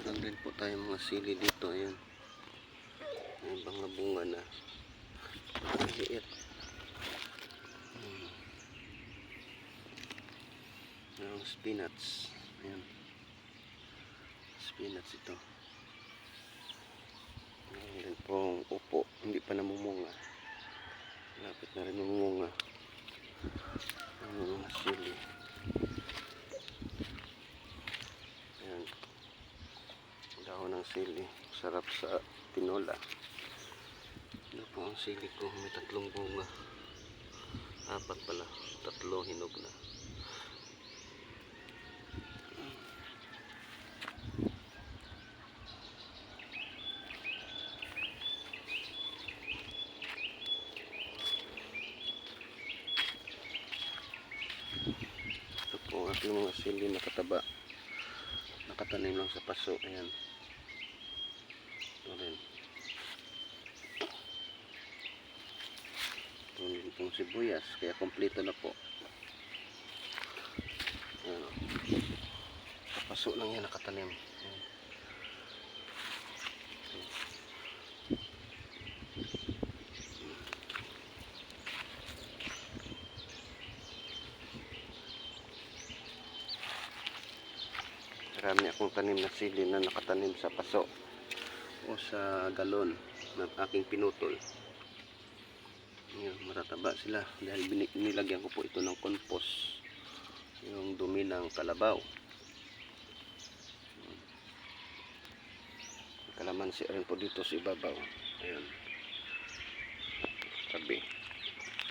Meron din po tayo mga sili dito. Ayan. May mga bunga na. Maliit. Merong spinach. Ayan. Spinach ito. Meron din pong upo. Hindi pa namumunga. Lapit na rin namumunga. Ang mga sili. Ayan. Dahon ng sili. Sarap sa tinola. Ito po ang sili ko. May 3 bunga. 4 pala. 3 hinog na. Ito po ang aking mga sili nakataba. Nakatanim lang sa paso. Ayan. Ito rin. Ito rin pong sibuyas. Kaya kompleto na po. Ayan. Sa paso lang yan nakatanim. Ayan. Marami akong tanim na sili na nakatanim sa paso o sa galon na aking pinutol. Ayan, matataba sila dahil nilagyan ko po ito ng compost, yung dumi ng kalabaw. Kalamansi rin po dito sa ibabaw. Ayan, tabi.